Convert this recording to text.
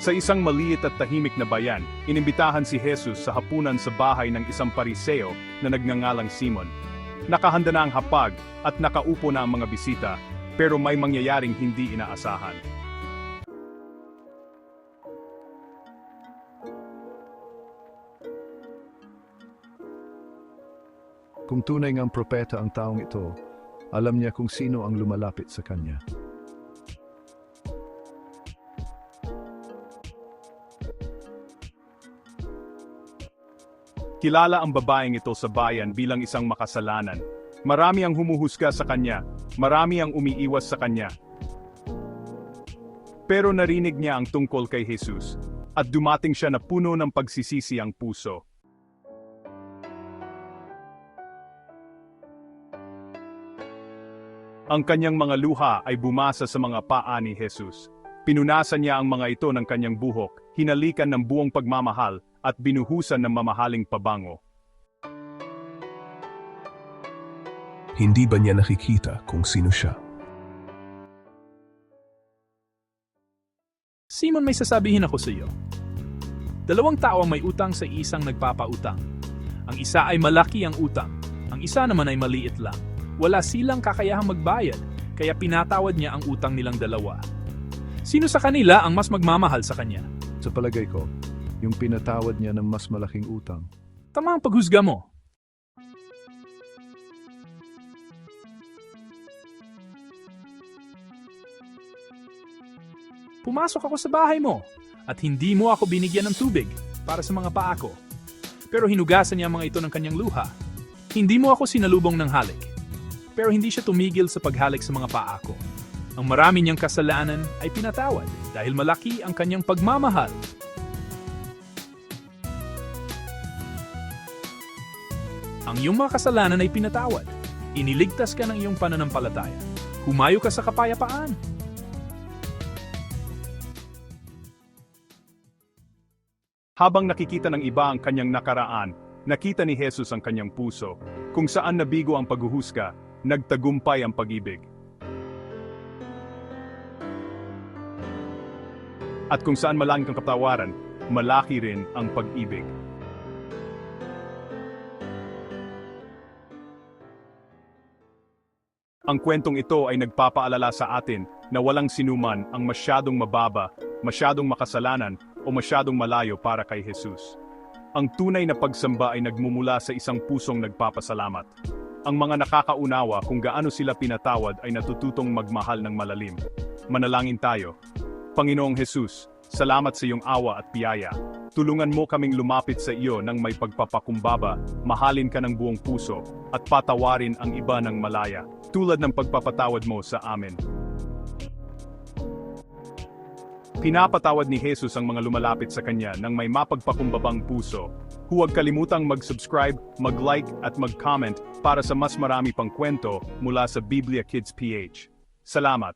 Sa isang maliit at tahimik na bayan, inimbitahan si Jesus sa hapunan sa bahay ng isang pariseo na nagngangalang Simon. Nakahanda na ang hapag at nakaupo na ang mga bisita, pero may mangyayaring hindi inaasahan. Kung tunay ngang propeta ang taong ito, alam niya kung sino ang lumalapit sa kanya. Kilala ang babaeng ito sa bayan bilang isang makasalanan. Marami ang humuhusga sa kanya, marami ang umiiwas sa kanya. Pero narinig niya ang tungkol kay Jesus, at dumating siya na puno ng pagsisisi ang puso. Ang kanyang mga luha ay bumasa sa mga paa ni Jesus. Pinunasan niya ang mga ito ng kanyang buhok, hinalikan ng buong pagmamahal, at binuhusan ng mamahaling pabango. Hindi ba niya nakikita kung sino siya? Simon, may sasabihin ako sa iyo. Dalawang tao ang may utang sa isang nagpapautang. Ang isa ay malaki ang utang, ang isa naman ay maliit lang. Wala silang kakayahang magbayad, kaya pinatawad niya ang utang nilang dalawa. Sino sa kanila ang mas magmamahal sa kanya? Sa palagay ko, yung pinatawad niya ng mas malaking utang. Tama ang paghusga mo. Pumasok ako sa bahay mo at hindi mo ako binigyan ng tubig para sa mga paa ko. Pero hinugasan niya mga ito ng kanyang luha. Hindi mo ako sinalubong ng halik. Pero hindi siya tumigil sa paghalik sa mga paa ko. Ang marami niyang kasalanan ay pinatawad dahil malaki ang kanyang pagmamahal. Ang iyong mga kasalanan ay pinatawad. Iniligtas ka ng iyong pananampalataya. Humayo ka sa kapayapaan. Habang nakikita ng iba ang kanyang nakaraan, nakita ni Jesus ang kanyang puso. Kung saan nabigo ang paghuhusga, nagtagumpay ang pag-ibig. At kung saan malaki ang kapatawaran, malaki rin ang pag-ibig. Ang kwentong ito ay nagpapaalala sa atin na walang sinuman ang masyadong mababa, masyadong makasalanan o masyadong malayo para kay Jesus. Ang tunay na pagsamba ay nagmumula sa isang pusong nagpapasalamat. Ang mga nakakaunawa kung gaano sila pinatawad ay natututong magmahal ng malalim. Manalangin tayo. Panginoong Jesus, salamat sa iyong awa at biyaya. Tulungan mo kaming lumapit sa iyo ng may pagpapakumbaba, mahalin ka ng buong puso, at patawarin ang iba ng malaya, tulad ng pagpapatawad mo sa amin. Pinapatawad ni Jesus ang mga lumalapit sa kanya ng may mapagpakumbabang puso. Huwag kalimutang mag-subscribe, mag-like at mag-comment para sa mas marami pang kwento mula sa Biblia Kids PH. Salamat!